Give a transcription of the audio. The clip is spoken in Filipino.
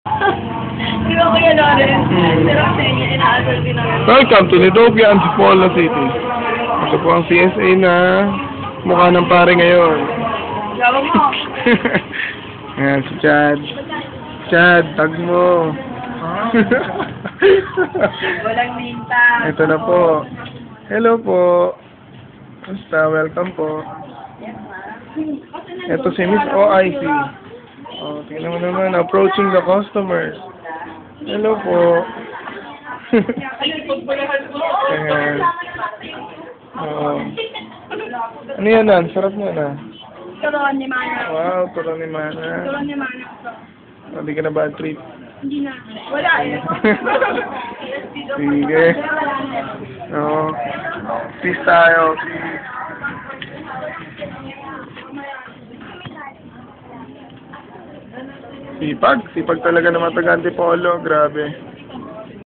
Di ba Kuya Lawrence? Pero kasi niya inaasal din naman. Welcome to Nidopia, Antipolo City. Ito po ang CSA na mukha ng pare ngayon. Gawa mo. Ayan, si Chad. Chad, tag mo. Walang minta. Ito na po. Hello po. Basta, welcome po. Ito si Miss OIC. Oh, tingnan mo naman, approaching the customers. Hello po. Ayan. Oo. Ano yan, Nan? Sarap niya na. Turon ni Mana. Wow, turon ni Mana. Turon ni Mana. Hindi ka na bad trip. Hindi na. Wala eh. Sige. Oo. Peace tayo. Peace. Sipag talaga naman taga Antipolo, grabe.